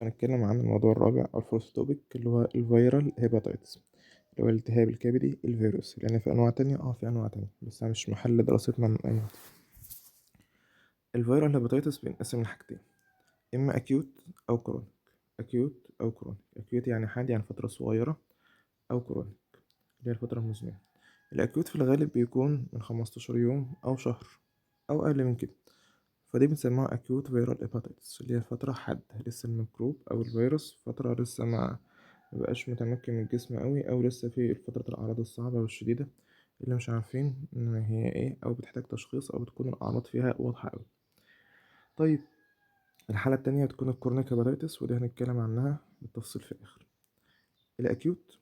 هنتكلم عن الموضوع الرابع أو الفورث توبيك اللي هو الفيرال هيباتيتس، اللي هو الالتهاب الكبدي الفيروسي. لأن في أنواع تانية في أنواع تانية، بس أنا مش محل دراستنا من أي واحدة. الفيرال هيباتيتس بينقسم لحاجتين، إما أكيوت أو كرونيك. أكيوت أو كرونيك. أكيوت يعني حاد، يعني فترة صغيرة، أو كرونيك اللي هي الفترة المزمنة. الأكيوت في الغالب بيكون من 15 يوم أو شهر أو أقل من كده، فدي بنسميها أكيوت فيرال هيباتيتس، اللي هي فترة حادة لسه الميكروب أو الفيروس فترة لسه ما مبقاش متمكن من الجسم قوي، أو لسه في فترة الأعراض الصعبة والشديدة اللي مش عارفين إن هي إيه، أو بتحتاج تشخيص، أو بتكون الأعراض فيها واضحة قوي. طيب، الحالة التانية بتكون الكورونيك هيباتيتس، ودي هنتكلم عنها بالتفصيل في الآخر. الأكيوت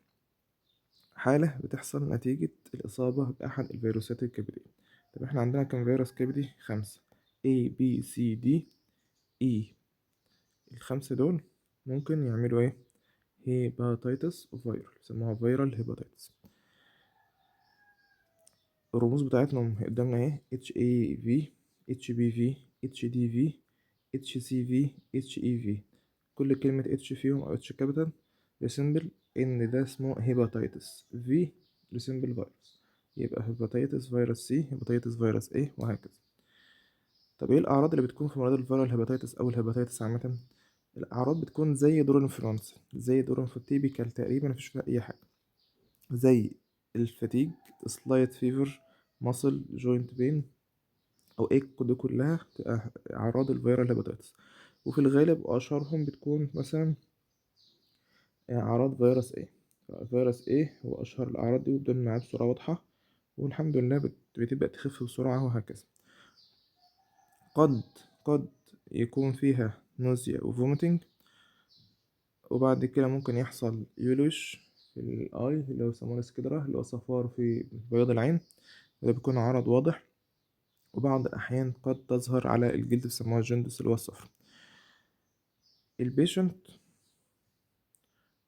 حالة بتحصل نتيجة الإصابة بأحد الفيروسات الكبدية. طب احنا عندنا كم فيروس كبدي؟ 5، A B C D E. الخمسة دول ممكن يعملوا ايه؟ هيباتيتس فيرال، يسموها فيرال هيباتيتس. الرموز بتاعتهم قدامنا ايه؟ HAV HBV HDV HCV HEV. كل كلمة H فيهم أو H كابيتال ريسمبل إن ده اسمه هيباتيتس، V ريسمبل فيروس، يبقى هيباتيتس فيروس سي، هيباتيتس فيروس A، وهكذا. طب ايه الأعراض اللي بتكون في مرض الفيرال هيباتيتس أو الهيباتيتس عامة؟ الأعراض بتكون زي دور الإنفلونزا، زي دور التيبيكال تقريبا، مفيش فيها أي حاجة، زي الفتيج، سلايت فيفر، ماسل جوينت بين أو إيكو. دي كلها بتبقى أعراض الفيرال هيباتيتس، وفي الغالب أشهرهم بتكون مثلا أعراض فيروس A. فيروس A هو أشهر الأعراض دي، وبتبان معاه بصورة واضحة، والحمد لله بتبدأ تخف بسرعة وهكذا. قد يكون فيها نوزيا وفوميتنج، وبعد كده ممكن يحصل يلوش في الاي اللي هو يسمونه سكدرة، اللي هو صفار في بياض العين، وده بيكون عرض واضح. وبعض الأحيان قد تظهر على الجلد، بيسموها جندس اللي هو الصفر. البيشنت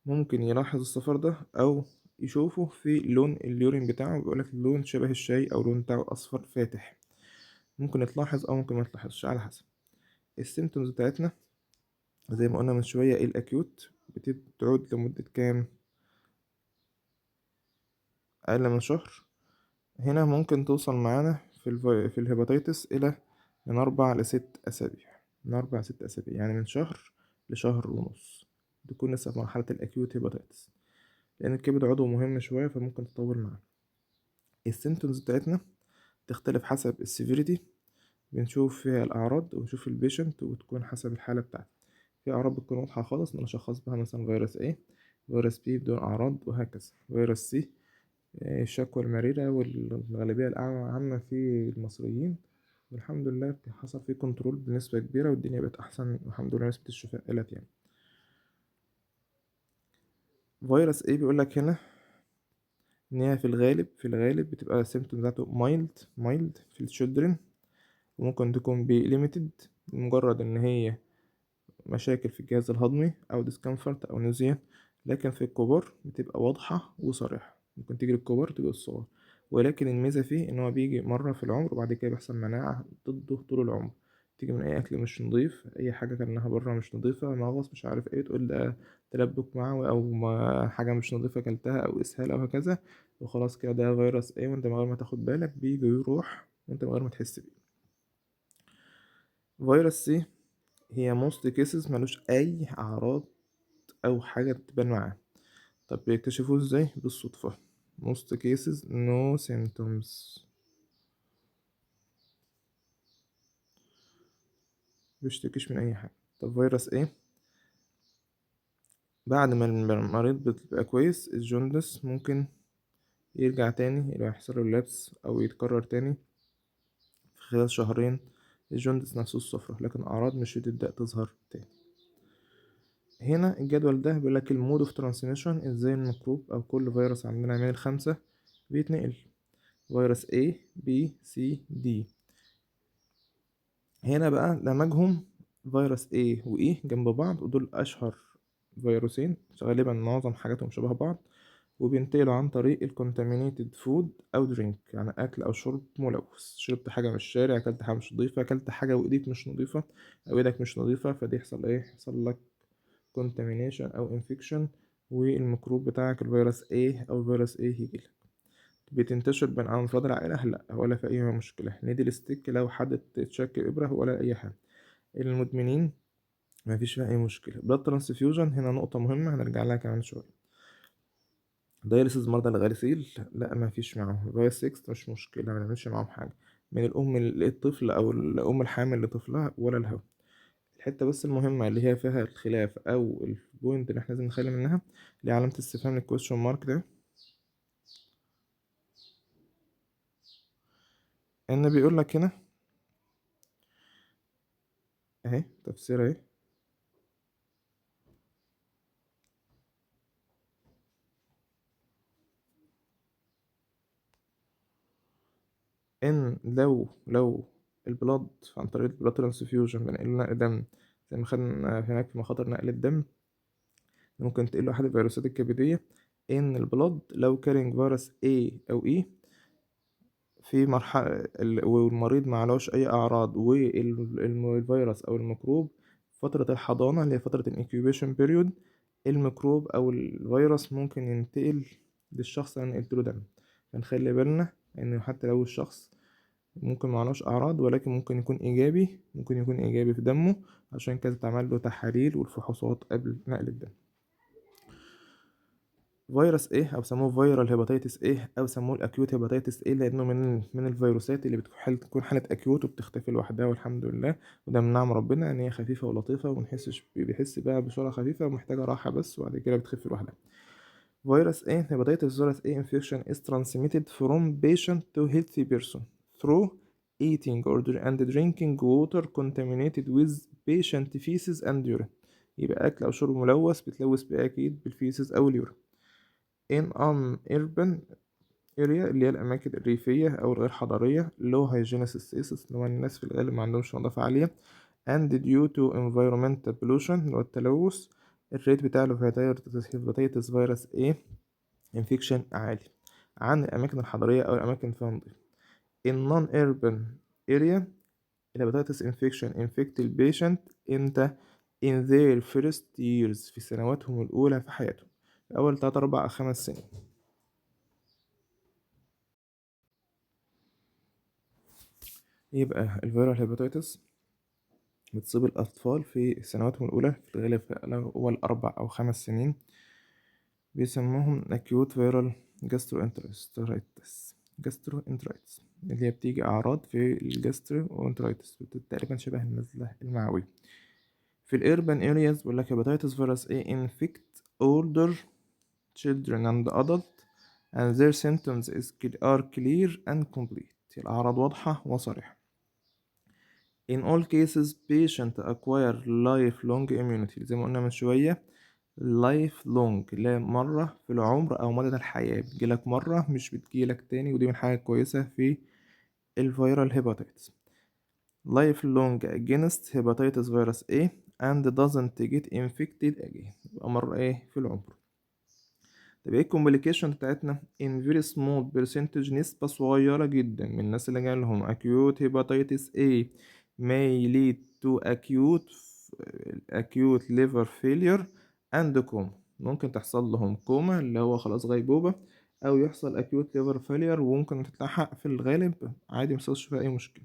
ممكن يلاحظ الصفار ده أو يشوفه في لون اليورين بتاعه، بيقولك اللون شبه الشاي أو لون بتاعه أصفر فاتح. ممكن يتلاحظ أو ممكن ما يتلاحظش على حسب. السيمتومز بتاعتنا زي ما قلنا من شوية، الأكيوت بتعود لمدة كام؟ أقل من شهر. هنا ممكن توصل معانا في الهيباتيتس إلى من 4 ل6 أسابيع، من 4 ل6 أسابيع، يعني من شهر لشهر ونص، تكون لسه في مرحلة الأكيوت هيباتيتس، لأن الكبد عضو مهم شوية فممكن تطول معانا. السيمتومز بتاعتنا تختلف حسب السيفيريتي، بنشوف فيها الأعراض ونشوف البيشنت، وتكون حسب الحالة بتاعته. في أعراض بتكون واضحة خالص نشخص بها، مثلا فيروس A، فيروس B بدون أعراض، وهكذا. فيروس C الشكوى المريرة والغالبية العامة في المصريين، والحمد لله حصل فيه كنترول بنسبة كبيرة، والدنيا بقت أحسن والحمد لله، نسبة الشفاء قلت يعني. فيروس ايه بيقولك هنا إن هي في الغالب بتبقى السيمتوم بتاعته مايلد في الشيلدرن، وممكن تكون ليميتد، لمجرد إن هي مشاكل في الجهاز الهضمي أو discomfort أو نزية. لكن في الكبار بتبقى واضحة وصريحة، ممكن تيجي للكبار تيجي للصغار، ولكن الميزة فيه إن هو بيجي مرة في العمر، وبعد كده بيحصل مناعة ضده طول العمر. تيجي من أي أكل مش نضيف، أي حاجة كلناها برا مش نضيفة، مغص مش عارف ايه، تقول ده تلبك معوي، أو حاجة مش نضيفة كلتها، أو إسهال أو هكذا، وخلاص كده ده فيروس ايه، وانت من غير ما تاخد بالك بيجي ويروح وانت من غير ما تحس بيه. فيروس سي هي موست كيسز ملوش أي أعراض أو حاجة تبان معاه. طب بيكتشفوه ازاي؟ بالصدفة. most cases no symptoms، بيشتكيش من أي حاجة. طب فيروس ايه؟ بعد ما المريض بيبقى كويس، الجوندس ممكن يرجع تاني، لو يحصل له لبس أو يتكرر تاني في خلال شهرين. الجوندس نفسه الصفرة، لكن أعراض مش بتبدأ تظهر تاني. هنا الجدول ده بيقولك المود اوف ترانسميشن، ازاي الميكروب أو كل فيروس عندنا من ال5 بيتنقل. فيروس A B C D. هنا بقى دمجهم فيروس A و E جنب بعض، ودول أشهر فيروسين، غالبا معظم حاجاتهم شبه بعض، وبينتقلوا عن طريق الكونتامينيتد فود أو درينك، يعني أكل أو شرب ملوث. شربت حاجة من الشارع، أكلت حاجة مش نضيفة، أكلت حاجة وإيديك مش نضيفة، أو إيدك مش نضيفة، فدي يحصل إيه؟ يحصل لك contamination أو infection، والميكروب بتاعك الفيروس A أو فيروس A يجيلك. بتنتشر بين أفراد العائلة؟ لأ، ولا في أي مشكلة. نيدل ستيك لو حد تشك إبرة ولا أي حاجة. المدمنين مفيش فيها أي مشكلة. بلاد ترانسفيوجن هنا نقطة مهمة هنرجع لها كمان شوية. دايليسيس مرضى الغريسيل لا مفيش معاهم. فيروس 6 مش مشكلة، منعملش معاهم حاجة من الأم للطفل أو الأم الحامل لطفلها ولا الهوا. الحتة بس المهمة اللي هي فيها الخلاف أو البوينت اللي احنا لازم نخلي منها اللي هي علامة استفهام الكويشن مارك ده، إن بيقول لك هنا أهي تفسير أهي، إن لو البلاد عن طريق البلاد ترانسفيوجن بنقل نقل دم زي ما خدنا هناك في مخاطر نقل الدم، ممكن تقل أحد الفيروسات الكبدية. إن البلاد لو كارينج فيروس A أو E في مرحلة والمريض معلوش أي أعراض والفيروس أو الميكروب فترة الحضانة اللي هي فترة الانكيوبيشن بيريود، الميكروب أو الفيروس ممكن ينتقل للشخص اللي نقلتله دم. فنخلي بالنا إن حتى لو الشخص ممكن معلوش أعراض ولكن ممكن يكون إيجابي في دمه، عشان كده تعمل له تحاليل والفحوصات قبل نقل الدم. فيروس ايه او سموه فيرال هيباتيتس ايه او سموه الاكيوت هيباتيتس ايه، لانه من الفيروسات اللي بتكون حاله اكيوت وبتختفي لوحدها والحمد لله، وده من نعم ربنا ان هي خفيفه ولطيفه بيحس بيها بسرعه خفيفه ومحتاجه راحه بس، وبعد كده بتخف لوحدها. فيروس ايه هيباتيتس فيروس ايه infection is transmitted from patient to healthy person through eating and drinking water contaminated with patient feces and urine. يبقى اكل او شرب ملوث بتلوث بيه اكيد بالفيسز او اليورين. in an urban area اللي هي الأماكن الريفية أو الغير حضرية low hygienic status اللي هو الناس في الغالب ما عندهمش نظافة عالية and due to environmental pollution اللي هو التلوث الريت بتاع الهيباتيتس فيروس A infection عالي عن الأماكن الحضرية أو الأماكن فيها نضيف. in non-urban area الهيباتيتس infection infect البيشنت امتى؟ in their first years في سنواتهم الأولى في حياتهم، أول 3 4 5 سنين. يبقى الفيرال هيباتيتس بتصيب الأطفال في سنواتهم الأولى في الغالب في أول 4 أو 5 سنين، بيسموهم acute viral gastroenteritis اللي هي بتيجي أعراض في الجاستروانترايتس تقريبا شبه النزلة المعوية. في الأربان areas بيقول لك hepatitis virus A infect older children and adult and their symptoms are clear and complete. الأعراض واضحة وصريحة. In all cases patient acquire lifelong immunity زي ما قلنا من شوية، lifelong لا مرة في العمر أو مدى الحياة، بتجيلك مرة مش بتجيلك تاني، ودي من حاجة كويسة في الفيرال hepatitis. lifelong against hepatitis virus A and doesn't get infected again، يبقى مرة ايه في العمر. طب ايه الكومبليكيشن بتاعتنا؟ in very small percentage نسبة صغيرة جدا من الناس اللي جالهم acute hepatitis A may lead to acute liver failure and coma. ممكن تحصل لهم كوما اللي هو خلاص غيبوبة، أو يحصل acute liver failure وممكن تتلحق في الغالب عادي ميحصلش فيها أي مشكلة.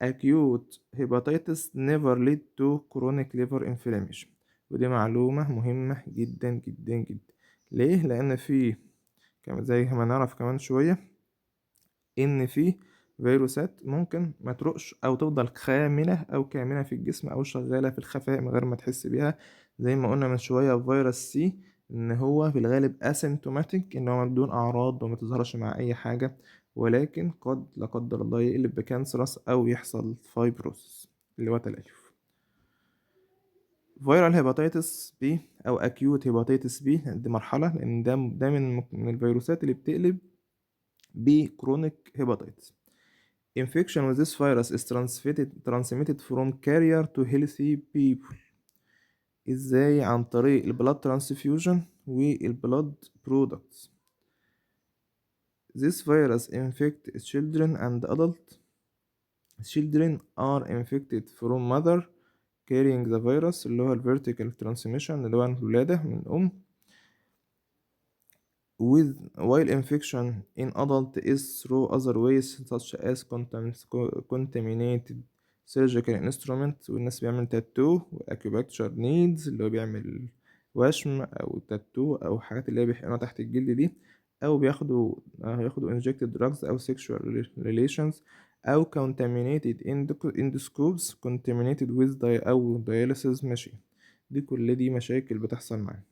acute hepatitis never lead to chronic liver inflammation، ودي معلومة مهمة جدا جدا جدا. ليه؟ لأن في زي ما نعرف كمان شوية إن في فيروسات ممكن ما تروقش أو تفضل خاملة أو كامنة في الجسم أو شغالة في الخفاء من غير ما تحس بيها، زي ما قلنا من شوية فيروس سي إن هو في الغالب أسيمتوماتيك، إن هو بدون أعراض وما تظهرش مع أي حاجة، ولكن قد لا قدر الله يقلب بكانسرس أو يحصل فايبروس اللي هو تليف. فيرال هيباتيتس بي أو أكيوت هيباتيتس بي دي مرحلة، لأن ده من الفيروسات اللي بتقلب بكرونيك هيباتيتس. Infection with this virus is transmitted from carrier to healthy people. ازاي؟ عن طريق البلاد transfusion والبلاد products. This virus infect children and adult. Children are infected from mother carrying the virus اللي هو ال vertical transmission اللي هو الولادة من الأم while infection in adult is through other ways such as contaminated surgical instrument والناس بيعمل تاتو acupuncture needs اللي هو بيعمل وشم أو تاتو أو حاجات اللي هي بيحقنوها تحت الجلد دي أو ياخدوا injected drugs أو sexual relations أو contaminated endoscopes contaminated with أو dialysis machine دي مشاكل بتحصل معانا.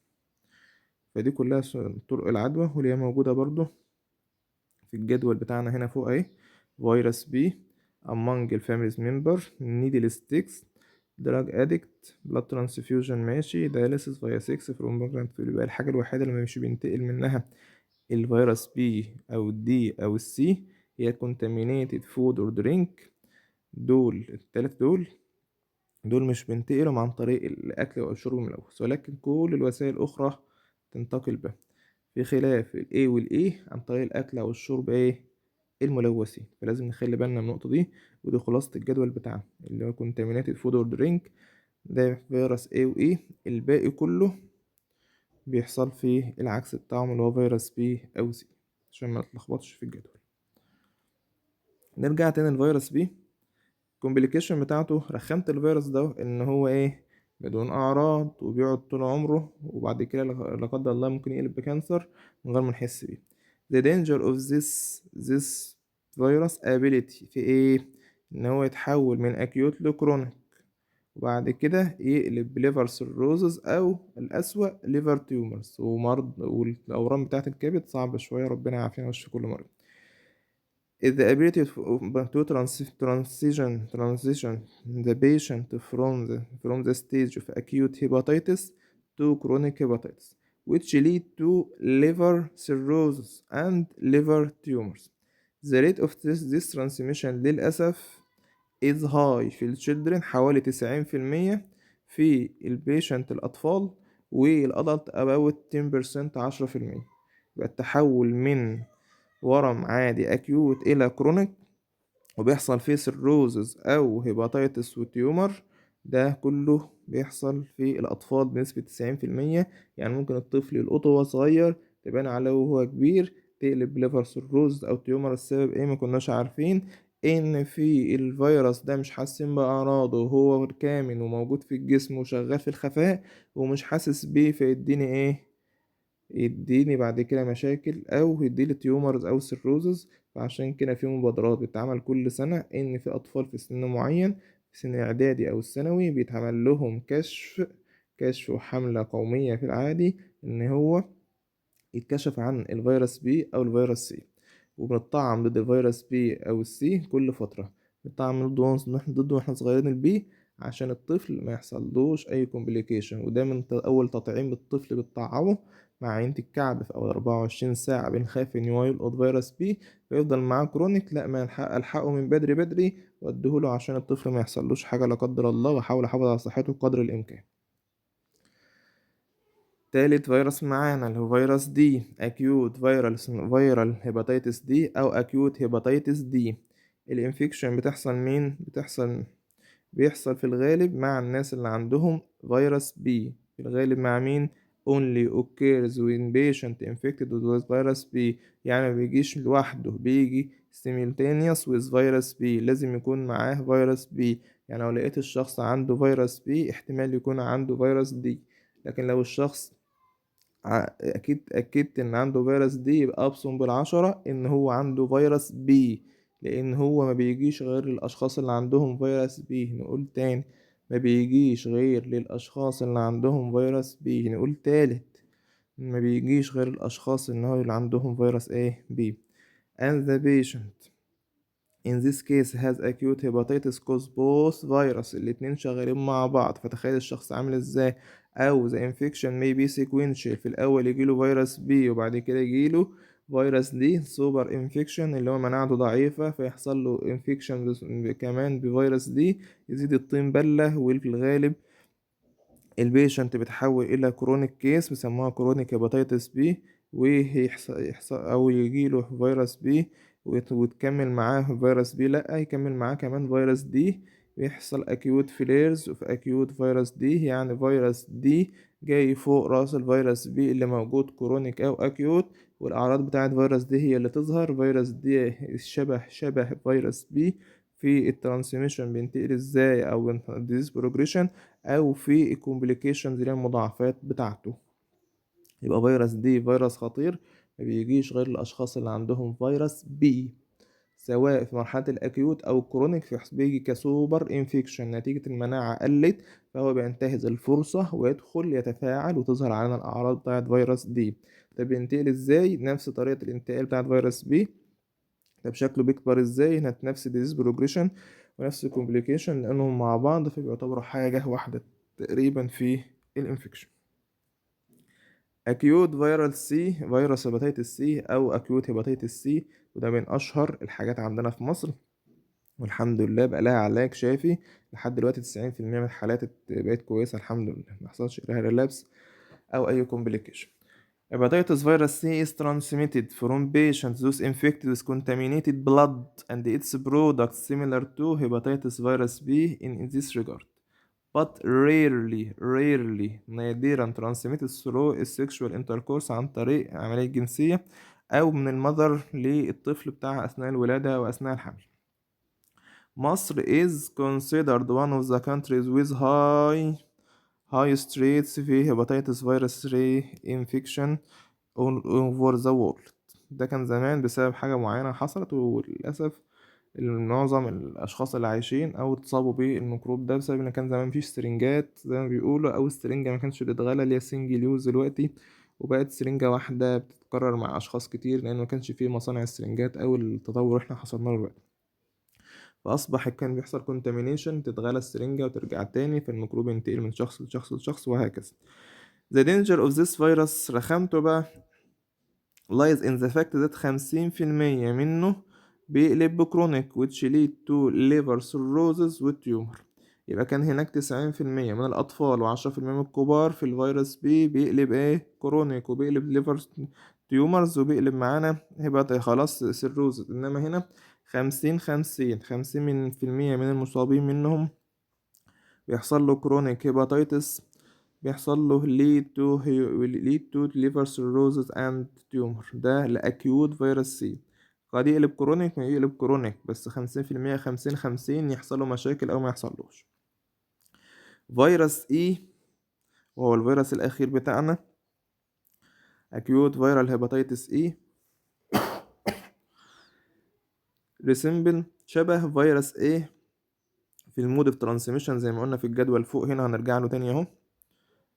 فدي كلها طرق العدوى واللي هي موجودة برضو في الجدول بتاعنا هنا فوق اهي. فيروس بي among the families member needle sticks drug addict blood transfusion ماشي dialysis via 6 from pregnant يبقى الحاجة الوحيدة اللي مش بينتقل منها الفيروس بي أو الدي أو السي هي contaminated food or drink. دول مش بينتقلوا عن طريق الأكل أو الشرب الملوث ولكن كل الوسائل الأخرى تنتقل به في خلاف ال A وال A عن طريق الأكل أو الشرب الملوثين. فلازم نخلي بالنا من النقطة دي ودي خلاصة الجدول بتاعنا اللي هو contaminated food or drink ده فيروس A و A. الباقي كله بيحصل فيه العكس بتاعهم اللي هو فيروس B أو C عشان ما نتلخبطش في الجدول. نرجع تاني لفيروس B. الكومبليكيشن بتاعته رخامة الفيروس ده ان هو بدون اعراض وبيقعد طول عمره وبعد كده لا قدر الله ممكن يقلب بكانسر من غير ما نحس بيه. the danger of this virus ability في ان هو يتحول من acute لكرونيك وبعد كده يقلب liver cirrhosis او الاسوأ liver tumors ومرض والاورام بتاعة الكبد صعبة شوية ربنا يعافينا ويشفي كل مرض. Is the ability to transition the patient from the stage of acute hepatitis to chronic hepatitis, which lead to liver cirrhosis and liver tumors. The rate of this transmission للأسف is high في الchildren حوالي 90% في البيشنت الأطفال والأدلت about 10% 10%. يبقى التحول من ورم عادي أكيوت إلى كرونيك وبيحصل فيه سيروزز أو هيباتيتس وتيومر ده كله بيحصل في الأطفال بنسبة 90%. يعني ممكن الطفل يلقطه وهو صغير تبان عليه وهو كبير تقلب ليفر سيروز أو تيومر. السبب ما كناش عارفين إن في الفيروس ده مش حاسين بأعراضه وهو كامن وموجود في الجسم وشغال في الخفاء ومش حاسس بيه يديني بعد كده مشاكل او يديلي تيومرز او سيروزز. فعشان كده في مبادرات بتتعمل كل سنة ان في اطفال في سن معين في سن الاعدادي او الثانوي بيتعمل لهم كشف وحملة قومية في العادي ان هو يتكشف عن الفيروس بي او الفيروس سي وبنطعم ضد الفيروس بي او السي كل فترة. بنطعم ضده واحنا صغيرين البي عشان الطفل ما يحصلوش اي كومبليكيشن وده من اول تطعيم الطفل بتطعمه مع عينة الكعب في أول 24 ساعة بنخاف إن هو يلقط فيروس بي فيفضل معاه كرونيك. لأ ما ألحقه من بدري وأديهوله عشان الطفل ما يحصلوش حاجة لا قدر الله وأحاول أحافظ على صحته قدر الإمكان. تالت فيروس معانا اللي هو فيروس دي acute viral hepatitis دي أو acute hepatitis دي. الانفكشن بتحصل بيحصل في الغالب مع الناس اللي عندهم فيروس بي. في الغالب مع مين؟ only occurs when patient infected with virus B. يعني مبيجيش لوحده بيجي simultaneous with virus B لازم يكون معاه فيروس B. يعني لو لقيت الشخص عنده فيروس B احتمال يكون عنده فيروس D. لكن لو الشخص أكيد أكدت إن عنده فيروس دي يبقى أبصم بالعشرة إن هو عنده فيروس بي لأن هو ما بيجيش غير للأشخاص اللي عندهم فيروس بي. نقول تاني ما بيجيش غير للأشخاص اللي عندهم فيروس بي. نقول تالت ما بيجيش غير الأشخاص اللي عندهم فيروس بي. and the patient in this case has acute hepatitis cause both virus الاتنين شغالين مع بعض. فتخيل الشخص عامل ازاي. او the infection may be sequential في الاول يجيله فيروس بي وبعد كده يجيله فيروس دي سوبر انفكشن اللي هو مناعته ضعيفة فيحصل له انفكشن كمان بفيروس دي يزيد الطين بلة. وفي الغالب البيشنت بتحول الى كرونيك كيس بيسموها كرونيك هيباتيتس بي ويحصل او يجيله فيروس بي وتكمل معاه فيروس بي. لا يكمل معاه كمان فيروس دي بيحصل acute flares of acute virus D، يعني فيروس D جاي فوق راس الفيروس B اللي موجود كرونيك أو acute، والأعراض بتاعة فيروس D هي اللي تظهر. فيروس D شبه فيروس B في الترانسميشن، بينتقل ازاي أو disease progression أو في الكومبليكيشنز اللي هي المضاعفات بتاعته. يبقى فيروس D فيروس خطير، ما بيجيش غير الأشخاص اللي عندهم فيروس B، سواء في مرحلة الأكيوت أو الكرونيك. بيجي كسوبر انفكشن نتيجة المناعة قلت، فهو بينتهز الفرصة ويدخل يتفاعل وتظهر علينا الأعراض بتاعة فيروس دي. طب بينتقل ازاي؟ نفس طريقة الانتقال بتاعة فيروس بي. طب شكله بيكبر ازاي؟ نفس الديزيز بروجريشن ونفس الكومبليكيشن، لأنهم مع بعض فبيعتبروا حاجة واحدة تقريبا في الانفكشن. اكيوت فيرال سي، فيروس هيباتيتس سي او اكيوت هيباتيتس سي، وده من اشهر الحاجات عندنا في مصر، والحمد لله بقى لها علاج شافي لحد دلوقتي. 90% من الحالات بقت كويسة الحمد لله، ما حصلش لها ريلابس أو أي complication. Hepatitis virus C is transmitted from patients those infected with contaminated blood and its products similar to hepatitis virus B in this regard, but نادرا transmitted through sexual intercourse عن طريق عملية جنسية أو من المذر للطفل بتاعها أثناء الولادة أو أثناء الحمل. مصر is considered one of the countries with highest rates في hepatitis virus 3 infection all over the world. ده كان زمان بسبب حاجة معينة حصلت، وللأسف معظم الأشخاص اللي عايشين أو اتصابوا بالميكروب ده بسبب إن كان زمان مفيش سرنجات زي ما بيقولوا، أو السرنجة ما كانش بتتغلى اللي هي سنجل يوز دلوقتي، وبقت سرنجة واحدة بتتكرر مع أشخاص كتير، لأن ما كانش فيه مصانع السرنجات أو التطور احنا حصلنا له دلوقتي. فأصبح كان بيحصل contamination، تتغلى السرنجة وترجع تاني، فالميكروب ينتقل من شخص لشخص لشخص وهكذا. The danger of this virus رخامته بقى lies in the fact that 50% منه بيقلب بكرونيك which lead to liver cirrhosis والتيومر. يبقى كان هناك 90% من الأطفال و10% من الكبار في الفيروس بي بيقلب ايه؟ كرونيك، وبيقلب ليفر تيومرز، وبيقلب معانا هيبقى خلاص سيروزس. إنما هنا 50 من المصابين منهم بيحصل له كرونيك هيباتيتس، بيحصل له lead to liver cirrhosis and tumor. ده لأكيوت فيروس سي. قد يقلب كرونيك، ما يقلب كرونيك، بس 50%، 50 يحصل له مشاكل أو ما يحصلوش. فيروس E وهو الفيروس الأخير بتاعنا، أكيوت فيرال هيباتيتس E، ريسمبل شبه فيروس A في المود اوف ترانسميشن زي ما قلنا في الجدول فوق. هنا هنرجع له تاني اهو.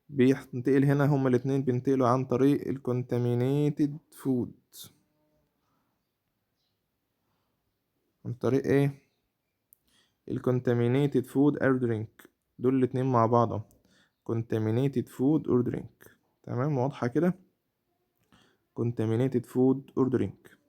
بينتقل هنا، هما الاتنين بينتقلوا عن طريق الكونتامينيتد فود. عن طريق ايه؟ الكونتامينيتد فود اور درينك. دول الاتنين مع بعض، contaminated food or drink. تمام، واضحة كده. contaminated food or drink.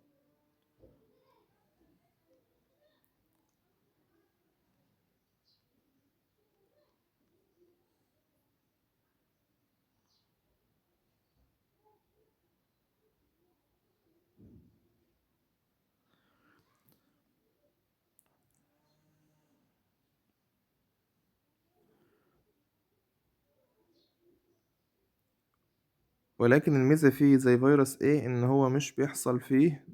ولكن الميزة فيه زي فيروس ايه ان هو مش بيحصل فيه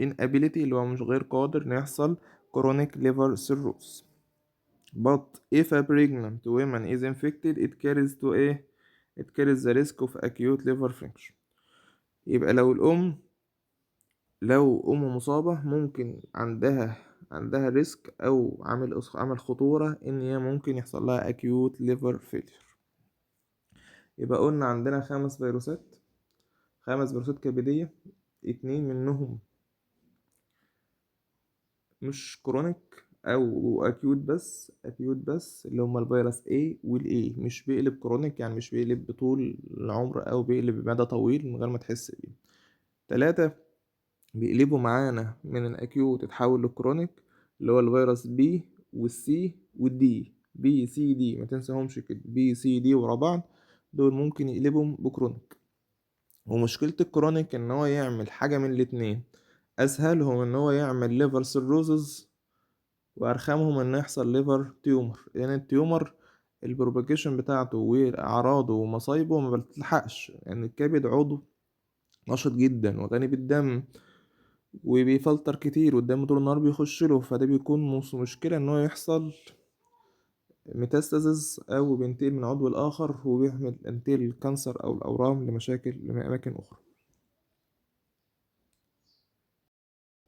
inability، اللي هو مش غير قادر انه يحصل chronic liver cirrhosis. but if a pregnant woman is infected it carries to ايه؟ it carries the risk of acute liver function. يبقى لو أم مصابة ممكن عندها ريسك أو عامل خطورة إن هي ممكن يحصل لها acute liver failure. يبقى قلنا عندنا 5 فيروسات كبدية، 2 منهم مش كرونيك أو أكيوت بس اللي هما الفيروس A والA. مش بيقلب كرونيك، يعني مش بيقلب بطول العمر أو بيقلب بمدى طويل من غير ما تحس بيه. 3 بيقلبوا معانا من الأكيوت يتحول للكرونيك، اللي هو الفيروس B والسي والدي. بي سي دي ما تنساهمش كده، بي سي دي ورا بعض، دول ممكن يقلبهم بكرونيك. ومشكلة الكرونيك ان هو يعمل حاجة من الاتنين، اسهلهم ان هو يعمل ليفر سيروزز وأرخمهم إن يحصل ليفر تيومر، لأن التيومر البروباجيشن بتاعته وأعراضه ومصايبه ما بتلحقش، يعني الكبد عضو نشط جدا وغني بالدم وبيفلتر كتير والدم طول النهار بيخش له، فده بيكون مشكلة إن هو يحصل ميتاستازيز أو بينتقل من عضو لآخر وبيحمل ينتقل الكانسر أو الأورام لمشاكل لأماكن أخرى.